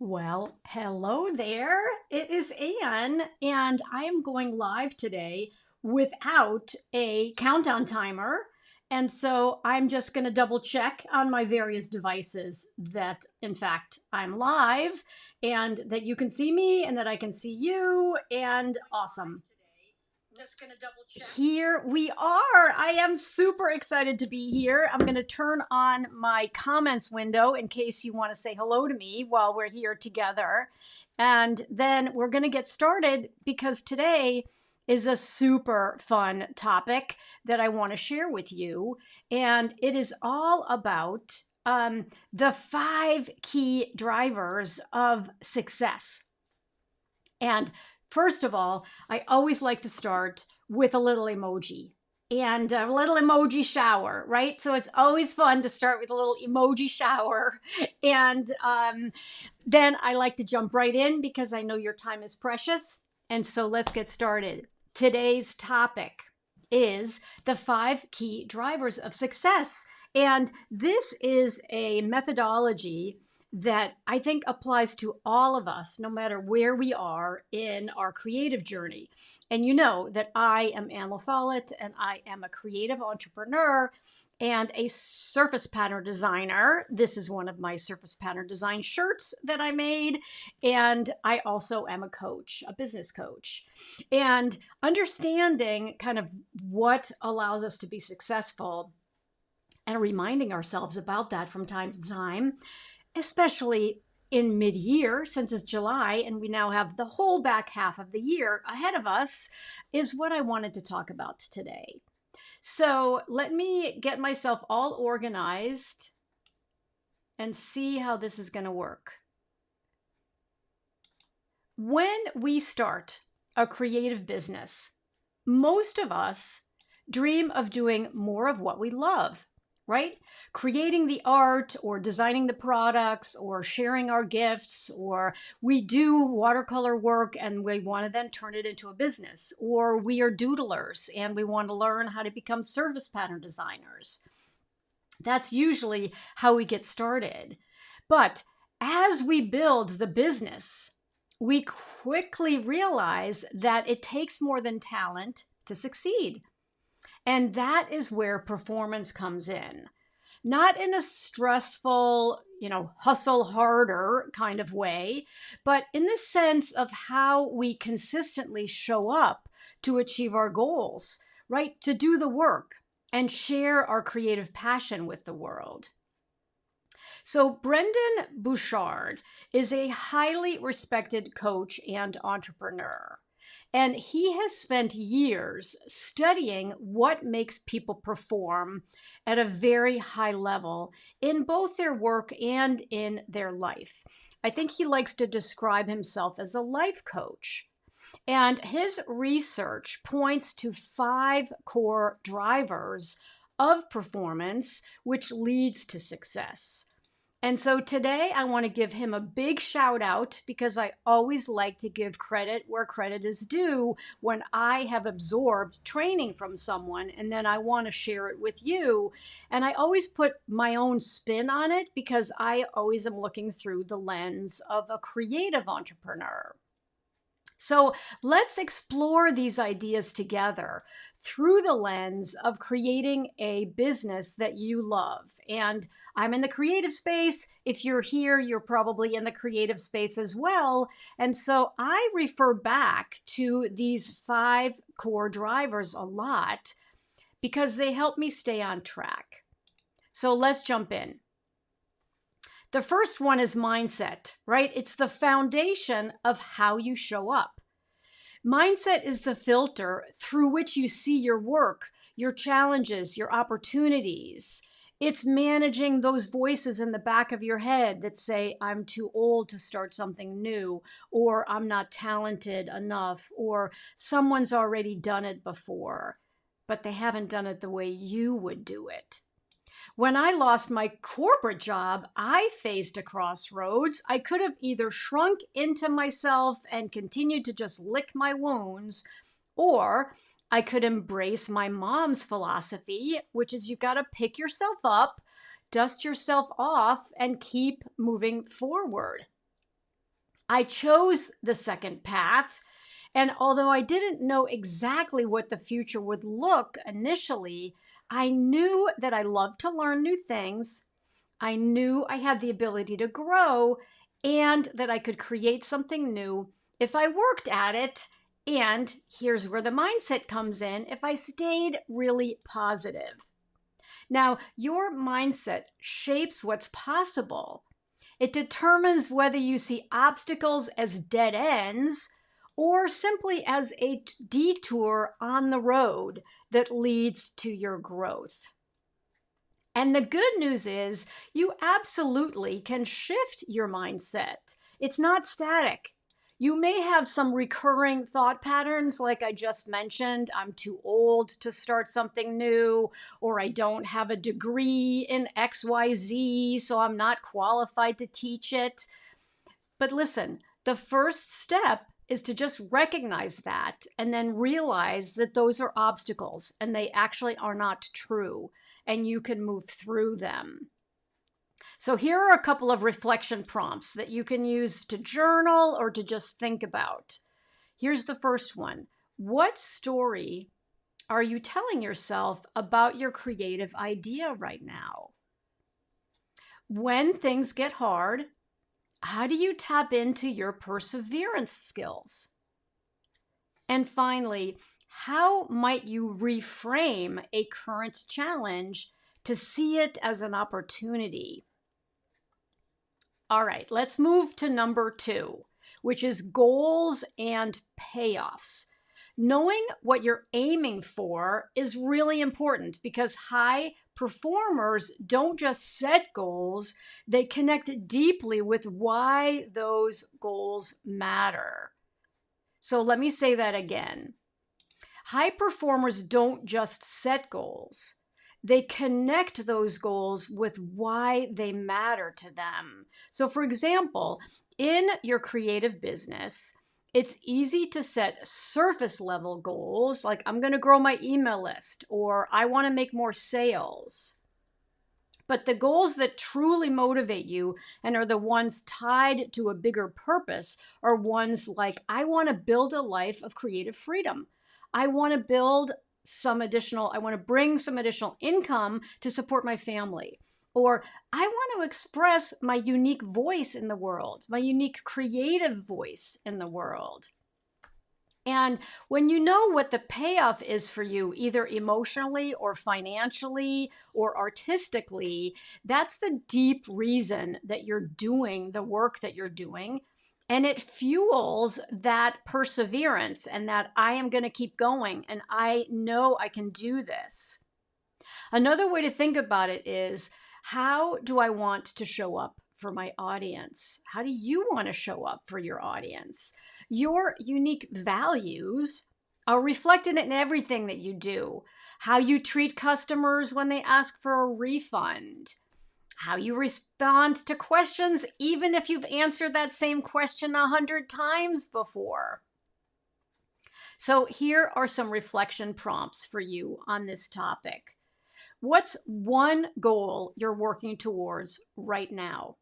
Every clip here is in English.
Well, hello there. It is Anne, and I am going live today without a countdown timer. And so I'm just going to double check on my various devices that, in fact, I'm live and that you can see me and that I can see you. And awesome. Just going to double check. Here we are. I am super excited to be here. I'm going to turn on my comments window in case you want to say hello to me while we're here together. And then we're going to get started because today is a super fun topic that I want to share with you. And it is all about the 5 key drivers of success. And first of all, I always like to start with a little emoji and a little emoji shower, right? So it's always fun to start with a little emoji shower. And then I like to jump right in because I know your time is precious. And so let's get started. Today's topic is the 5 key drivers of success. And this is a methodology that I think applies to all of us, no matter where we are in our creative journey. And you know that I am Anne LaFollette, and I am a creative entrepreneur and a surface pattern designer. This is one of my surface pattern design shirts that I made. And I also am a coach, a business coach. And understanding kind of what allows us to be successful and reminding ourselves about that from time to time, especially in mid-year, since it's July and we now have the whole back half of the year ahead of us, is what I wanted to talk about today. So let me get myself all organized and see how this is going to work. When we start a creative business, most of us dream of doing more of what we love, right? Creating the art or designing the products or sharing our gifts, or we do watercolor work and we want to then turn it into a business, or we are doodlers and we want to learn how to become surface pattern designers. That's usually how we get started. But as we build the business, we quickly realize that it takes more than talent to succeed. And that is where performance comes in. Not in a stressful, hustle harder kind of way, but in the sense of how we consistently show up to achieve our goals, right? To do the work and share our creative passion with the world. So Brendan Bouchard is a highly respected coach and entrepreneur. And he has spent years studying what makes people perform at a very high level in both their work and in their life. I think he likes to describe himself as a life coach. And his research points to 5 core drivers of performance, which leads to success. And so today I want to give him a big shout out because I always like to give credit where credit is due when I have absorbed training from someone and then I want to share it with you. And I always put my own spin on it because I always am looking through the lens of a creative entrepreneur. So let's explore these ideas together through the lens of creating a business that you love. And I'm in the creative space. If you're here, you're probably in the creative space as well. And so I refer back to these 5 core drivers a lot because they help me stay on track. So let's jump in. The first one is mindset, right? It's the foundation of how you show up. Mindset is the filter through which you see your work, your challenges, your opportunities. It's managing those voices in the back of your head that say, I'm too old to start something new, or I'm not talented enough, or someone's already done it before, but they haven't done it the way you would do it. When I lost my corporate job, I faced a crossroads. I could have either shrunk into myself and continued to just lick my wounds, or I could embrace my mom's philosophy, which is you got to pick yourself up, dust yourself off, and keep moving forward. I chose the second path. And although I didn't know exactly what the future would look initially, I knew that I loved to learn new things. I knew I had the ability to grow and that I could create something new if I worked at it. And here's where the mindset comes in, if I stayed really positive. Now, your mindset shapes what's possible. It determines whether you see obstacles as dead ends or simply as a detour on the road that leads to your growth. And the good news is you absolutely can shift your mindset. It's not static. You may have some recurring thought patterns, like I just mentioned. I'm too old to start something new, or I don't have a degree in XYZ, so I'm not qualified to teach it. But listen, the first step is to just recognize that and then realize that those are obstacles and they actually are not true, and you can move through them. So here are a couple of reflection prompts that you can use to journal or to just think about. Here's the first one. What story are you telling yourself about your creative idea right now? When things get hard, how do you tap into your perseverance skills? And finally, how might you reframe a current challenge to see it as an opportunity? All right, let's move to number 2, which is goals and payoffs. Knowing what you're aiming for is really important because high performers don't just set goals, they connect deeply with why those goals matter. So let me say that again. High performers don't just set goals. They connect those goals with why they matter to them. So for example, in your creative business, it's easy to set surface level goals like I'm going to grow my email list or I want to make more sales. But the goals that truly motivate you and are the ones tied to a bigger purpose are ones like I want to build a life of creative freedom. I want to bring some additional income to support my family. Or I want to express my unique voice in the world, my unique creative voice in the world. And when you know what the payoff is for you, either emotionally or financially or artistically, that's the deep reason that you're doing the work that you're doing. And it fuels that perseverance and that I am going to keep going and I know I can do this. Another way to think about it is, how do I want to show up for my audience? How do you want to show up for your audience? Your unique values are reflected in everything that you do. How you treat customers when they ask for a refund. How you respond to questions, even if you've answered that same question 100 times before. So here are some reflection prompts for you on this topic. What's one goal you're working towards right now?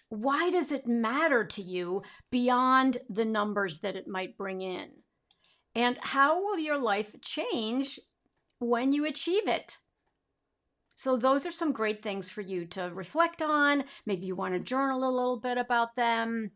Why does it matter to you beyond the numbers that it might bring in? And how will your life change when you achieve it? So those are some great things for you to reflect on. Maybe you want to journal a little bit about them.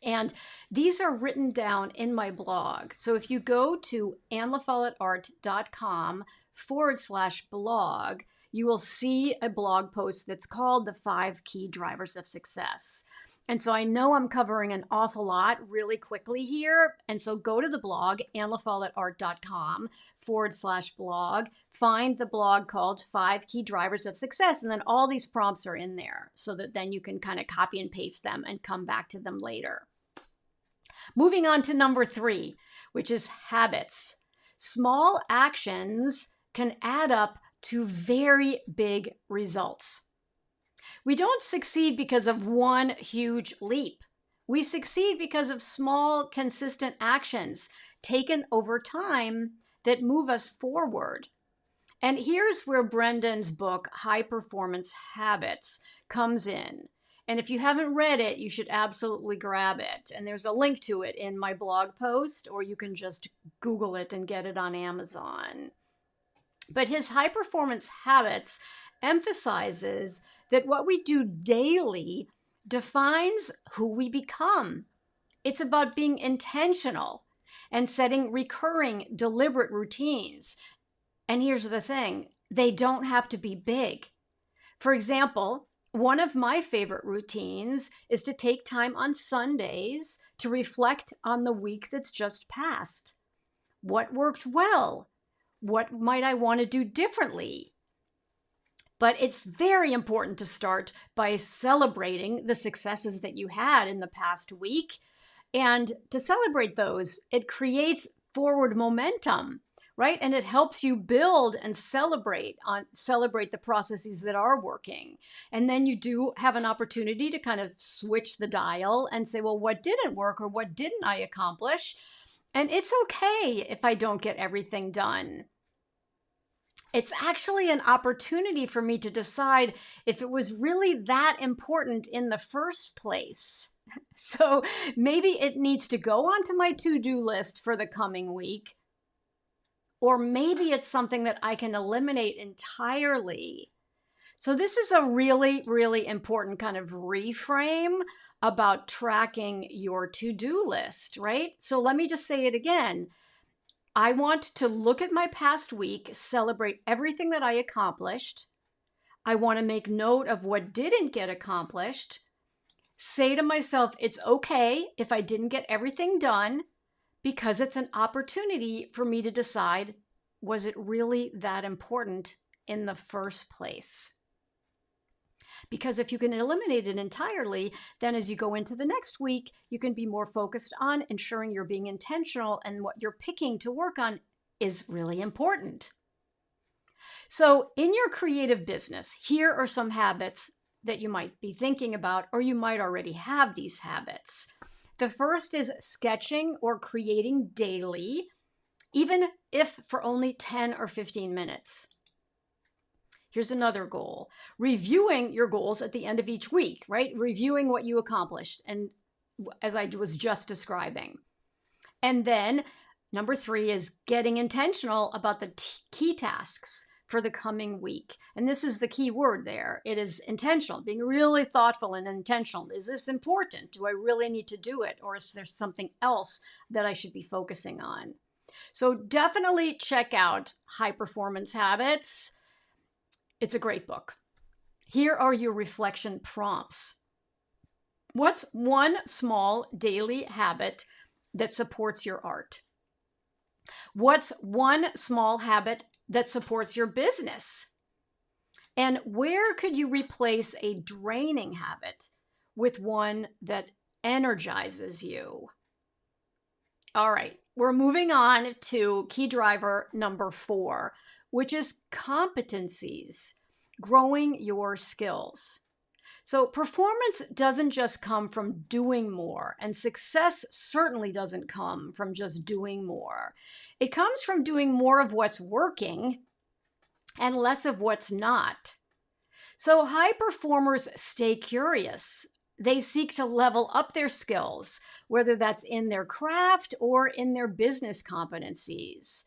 And these are written down in my blog. So if you go to annlafollettart.com/blog, you will see a blog post that's called The 5 Key Drivers of Success. And so I know I'm covering an awful lot really quickly here. And so go to the blog, annlafollettart.com/blog, find the blog called 5 Key Drivers of Success. And then all these prompts are in there so that then you can kind of copy and paste them and come back to them later. Moving on to number 3, which is habits. Small actions can add up to very big results. We don't succeed because of one huge leap. We succeed because of small, consistent actions taken over time that move us forward. And here's where Brendan's book, High Performance Habits, comes in. And if you haven't read it, you should absolutely grab it. And there's a link to it in my blog post, or you can just Google it and get it on Amazon. But his high performance habits emphasizes that what we do daily defines who we become. It's about being intentional and setting recurring, deliberate routines. And here's the thing, they don't have to be big. For example, one of my favorite routines is to take time on Sundays to reflect on the week that's just passed. What worked well? What might I want to do differently? But it's very important to start by celebrating the successes that you had in the past week. And to celebrate those, it creates forward momentum, right? And it helps you build and celebrate the processes that are working. And then you do have an opportunity to kind of switch the dial and say, well, what didn't work or what didn't I accomplish? And it's okay if I don't get everything done. It's actually an opportunity for me to decide if it was really that important in the first place. So maybe it needs to go onto my to-do list for the coming week, or maybe it's something that I can eliminate entirely. So this is a really, really important kind of reframe about tracking your to-do list, right? So let me just say it again. I want to look at my past week, celebrate everything that I accomplished. I want to make note of what didn't get accomplished. Say to myself, it's okay if I didn't get everything done, because it's an opportunity for me to decide, was it really that important in the first place? Because if you can eliminate it entirely, then as you go into the next week, you can be more focused on ensuring you're being intentional and what you're picking to work on is really important. So in your creative business, here are some habits that you might be thinking about, or you might already have these habits. The first is sketching or creating daily, even if for only 10 or 15 minutes. Here's another goal. Reviewing your goals at the end of each week, right? Reviewing what you accomplished, and as I was just describing. And then number 3 is getting intentional about the key tasks for the coming week. And this is the key word there. It is intentional, being really thoughtful and intentional. Is this important? Do I really need to do it? Or is there something else that I should be focusing on? So definitely check out High Performance Habits. It's a great book. Here are your reflection prompts. What's one small daily habit that supports your art? What's one small habit that supports your business? And where could you replace a draining habit with one that energizes you? All right, we're moving on to key driver number 4, which is competencies, growing your skills. So performance doesn't just come from doing more, and success certainly doesn't come from just doing more. It comes from doing more of what's working and less of what's not. So high performers stay curious. They seek to level up their skills, whether that's in their craft or in their business competencies.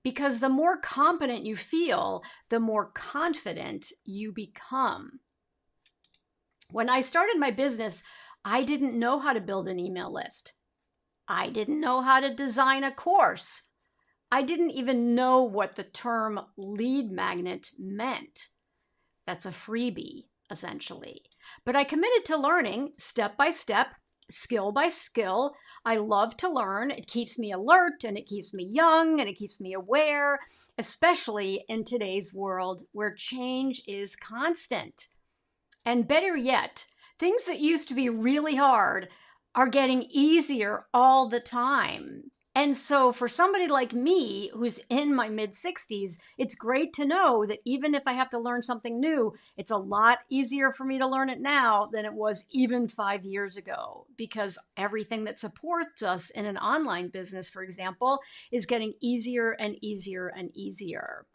Because the more competent you feel, the more confident you become. When I started my business, I didn't know how to build an email list. I didn't know how to design a course. I didn't even know what the term lead magnet meant. That's a freebie, essentially. But I committed to learning step by step, skill by skill. I love to learn. It keeps me alert and it keeps me young and it keeps me aware, especially in today's world where change is constant. And better yet, things that used to be really hard are getting easier all the time. And so for somebody like me who's in my mid-60s, it's great to know that even if I have to learn something new, it's a lot easier for me to learn it now than it was even 5 years ago, because everything that supports us in an online business, for example, is getting easier and easier and easier.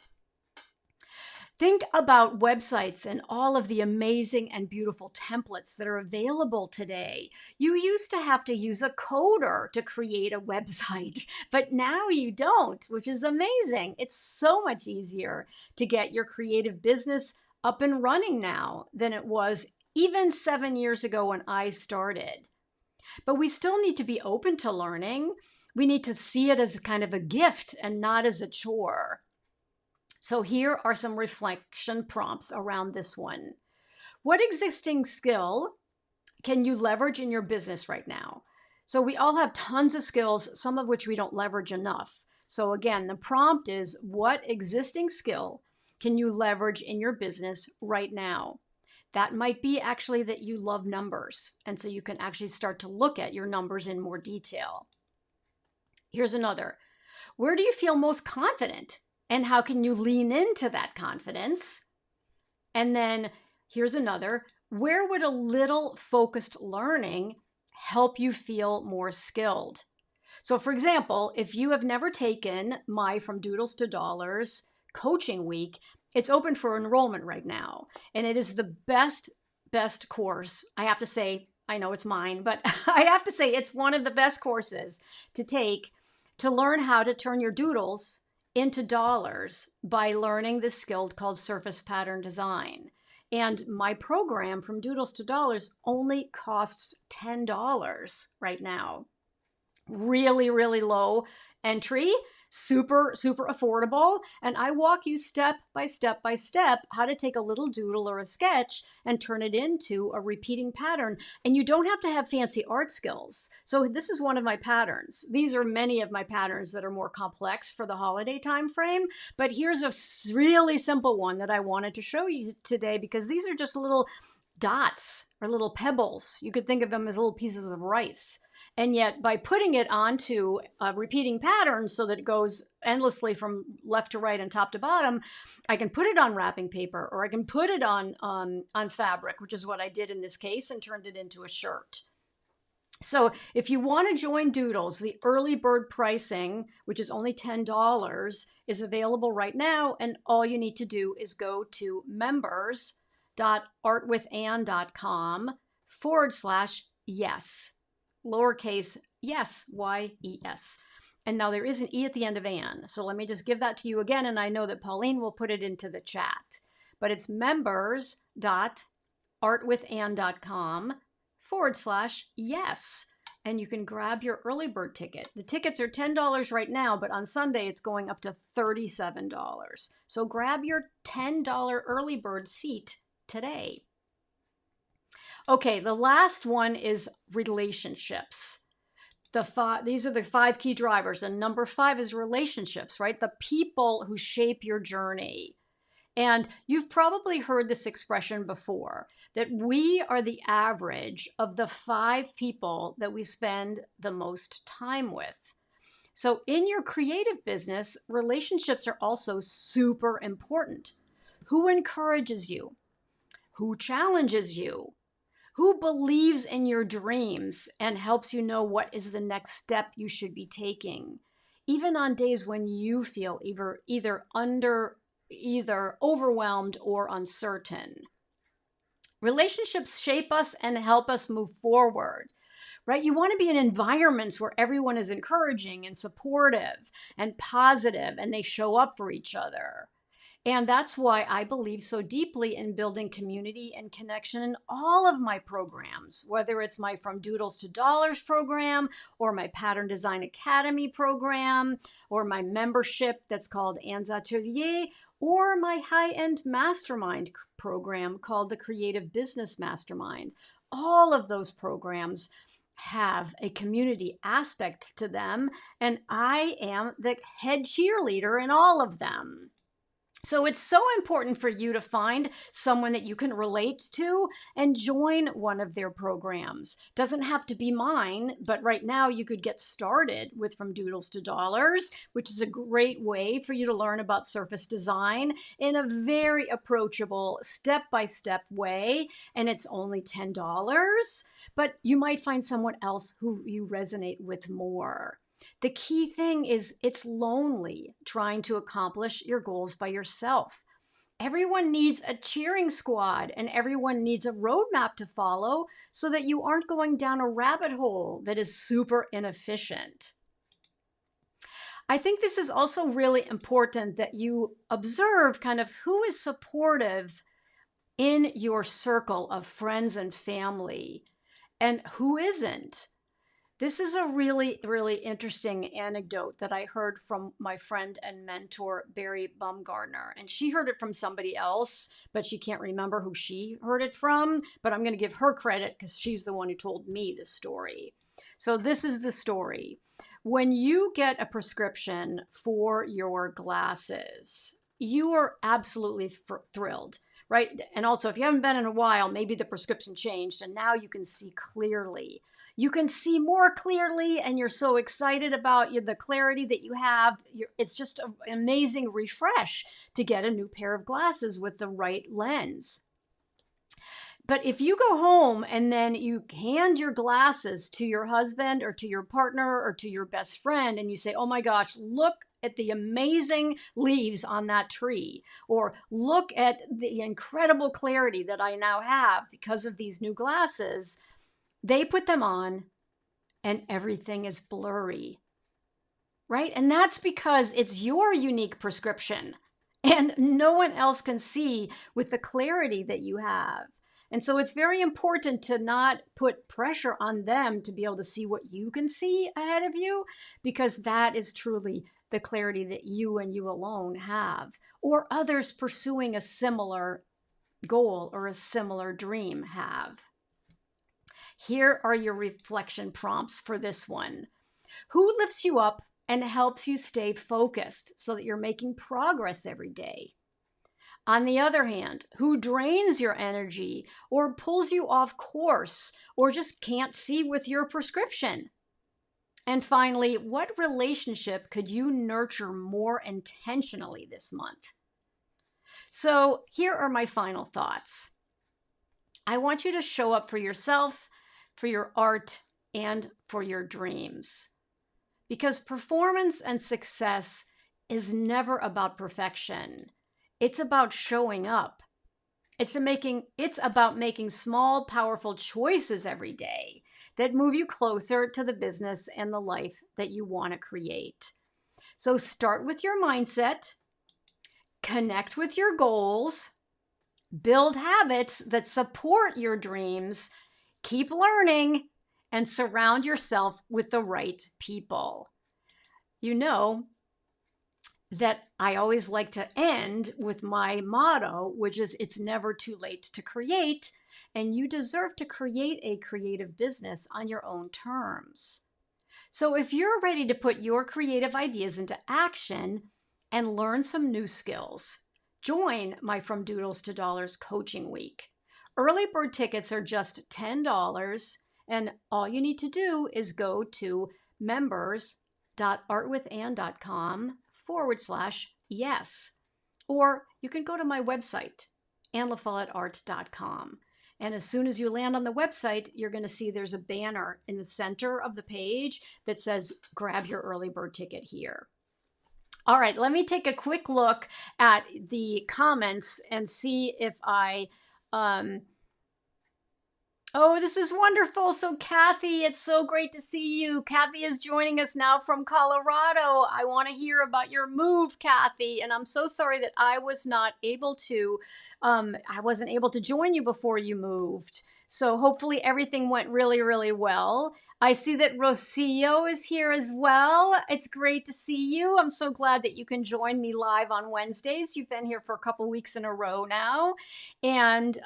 Think about websites and all of the amazing and beautiful templates that are available today. You used to have to use a coder to create a website, but now you don't, which is amazing. It's so much easier to get your creative business up and running now than it was even 7 years ago when I started. But we still need to be open to learning. We need to see it as kind of a gift and not as a chore. So here are some reflection prompts around this one. What existing skill can you leverage in your business right now? So we all have tons of skills, some of which we don't leverage enough. So again, the prompt is, what existing skill can you leverage in your business right now? That might be actually that you love numbers. And so you can actually start to look at your numbers in more detail. Here's another. Where do you feel most confident? And how can you lean into that confidence? And then here's another. Where would a little focused learning help you feel more skilled? So for example, if you have never taken my From Doodles to Dollars coaching week, it's open for enrollment right now. And it is the best course. I have to say, I know it's mine, but I have to say it's one of the best courses to take to learn how to turn your doodles into dollars by learning this skill called surface pattern design. And my program From Doodles to Dollars only costs $10 right now. Really, really low entry, super affordable. And I walk you step by step how to take a little doodle or a sketch and turn it into a repeating pattern. And you don't have to have fancy art skills. So this is one of my patterns. These are many of my patterns that are more complex for the holiday time frame. But here's a really simple one that I wanted to show you today, because these are just little dots or little pebbles. You could think of them as little pieces of rice. And yet by putting it onto a repeating pattern so that it goes endlessly from left to right and top to bottom, I can put it on wrapping paper, or I can put it on fabric, which is what I did in this case, and turned it into a shirt. So if you want to join Doodles, the early bird pricing, which is only $10, is available right now. And all you need to do is go to members.artwithann.com/yes. Lowercase yes, Y-E-S. And now there is an E at the end of Ann. So let me just give that to you again. And I know that Pauline will put it into the chat. But it's members.artwithann.com/yes. And you can grab your early bird ticket. The tickets are $10 right now, but on Sunday it's going up to $37. So grab your $10 early bird seat today. Okay, the last one is relationships. These are the 5 key drivers. And number 5 is relationships, right? The people who shape your journey. And you've probably heard this expression before, that we are the average of the 5 people that we spend the most time with. So in your creative business, relationships are also super important. Who encourages you? Who challenges you? Who believes in your dreams and helps you know what is the next step you should be taking, even on days when you feel either overwhelmed or uncertain? Relationships shape us and help us move forward, right? You want to be in environments where everyone is encouraging and supportive and positive, and they show up for each other. And that's why I believe so deeply in building community and connection in all of my programs, whether it's my From Doodles to Dollars program, or my Pattern Design Academy program, or my membership that's called Ann's Atelier, or my high-end mastermind program called the Creative Business Mastermind. All of those programs have a community aspect to them, and I am the head cheerleader in all of them. So it's so important for you to find someone that you can relate to and join one of their programs. Doesn't have to be mine, but right now you could get started with From Doodles to Dollars, which is a great way for you to learn about surface design in a very approachable, step-by-step way. And it's only $10, but you might find someone else who you resonate with more. The key thing is it's lonely trying to accomplish your goals by yourself. Everyone needs a cheering squad and everyone needs a roadmap to follow so that you aren't going down a rabbit hole that is super inefficient. I think this is also really important that you observe kind of who is supportive in your circle of friends and family and who isn't. This is a really, really interesting anecdote that I heard from my friend and mentor, Barry Bumgardner. And she heard it from somebody else, but she can't remember who she heard it from. But I'm going to give her credit because she's the one who told me the story. So this is the story. When you get a prescription for your glasses, you are absolutely thrilled, right? And also, if you haven't been in a while, maybe the prescription changed and now you can see clearly. You can see more clearly and you're so excited about the clarity that you have. It's just an amazing refresh to get a new pair of glasses with the right lens. But if you go home and then you hand your glasses to your husband or to your partner or to your best friend and you say, oh my gosh, look at the amazing leaves on that tree, or look at the incredible clarity that I now have because of these new glasses, they put them on and everything is blurry, right? And that's because it's your unique prescription and no one else can see with the clarity that you have. And so it's very important to not put pressure on them to be able to see what you can see ahead of you, because that is truly the clarity that you and you alone have, or others pursuing a similar goal or a similar dream have. Here are your reflection prompts for this one. Who lifts you up and helps you stay focused so that you're making progress every day? On the other hand, who drains your energy or pulls you off course or just can't see with your prescription? And finally, what relationship could you nurture more intentionally this month? So here are my final thoughts. I want you to show up for yourself, for your art, and for your dreams. Because performance and success is never about perfection. It's about showing up. It's about making small, powerful choices every day that move you closer to the business and the life that you want to create. So start with your mindset, connect with your goals, build habits that support your dreams, keep learning, and surround yourself with the right people. You know that I always like to end with my motto, which is it's never too late to create, and you deserve to create a creative business on your own terms. So if you're ready to put your creative ideas into action and learn some new skills, join my From Doodles to Dollars coaching week. Early bird tickets are just $10, and all you need to do is go to members.artwithann.com/yes. Or you can go to my website, annlafollettart.com. And as soon as you land on the website, you're going to see there's a banner in the center of the page that says, grab your early bird ticket here. All right, let me take a quick look at the comments and see if I... Oh, this is wonderful. So Kathy, it's so great to see you. Kathy is joining us now from Colorado. I want to hear about your move, Kathy. And I'm so sorry that I wasn't able to join you before you moved. So hopefully everything went really, really well. I see that Rocio is here as well. It's great to see you. I'm so glad that you can join me live on Wednesdays. You've been here for a couple weeks in a row now. And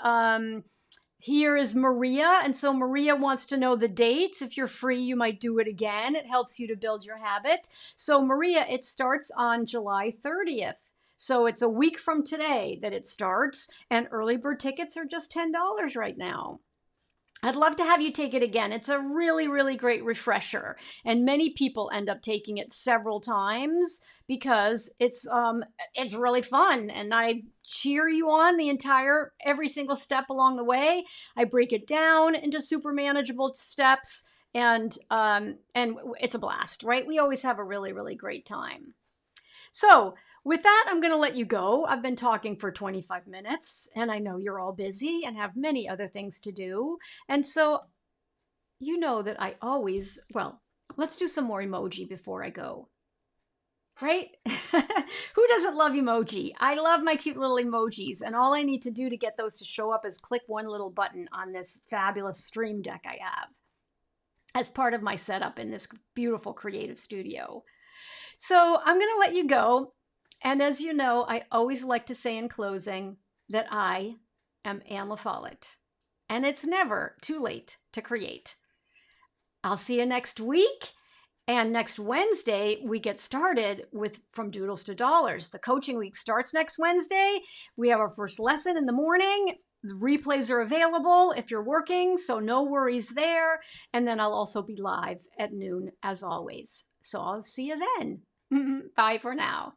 here is Maria. And so Maria wants to know the dates. If you're free, you might do it again. It helps you to build your habit. So Maria, it starts on July 30th. So it's a week from today that it starts, and early bird tickets are just $10 right now. I'd love to have you take it again. It's a really, really great refresher. And many people end up taking it several times because it's really fun. And I cheer you on every single step along the way. I break it down into super manageable steps, and it's a blast, right? We always have a really, really great time. So With that, I'm going to let you go. I've been talking for 25 minutes, and I know you're all busy and have many other things to do. And so you know that I always, well, let's do some more emoji before I go. Right? Who doesn't love emoji? I love my cute little emojis, and all I need to do to get those to show up is click one little button on this fabulous stream deck I have as part of my setup in this beautiful creative studio. So I'm going to let you go. And as you know, I always like to say in closing that I am Anne LaFollette, and it's never too late to create. I'll see you next week. And next Wednesday, we get started with From Doodles to Dollars. The coaching week starts next Wednesday. We have our first lesson in the morning. The replays are available if you're working, so no worries there. And then I'll also be live at noon as always. So I'll see you then. Bye for now.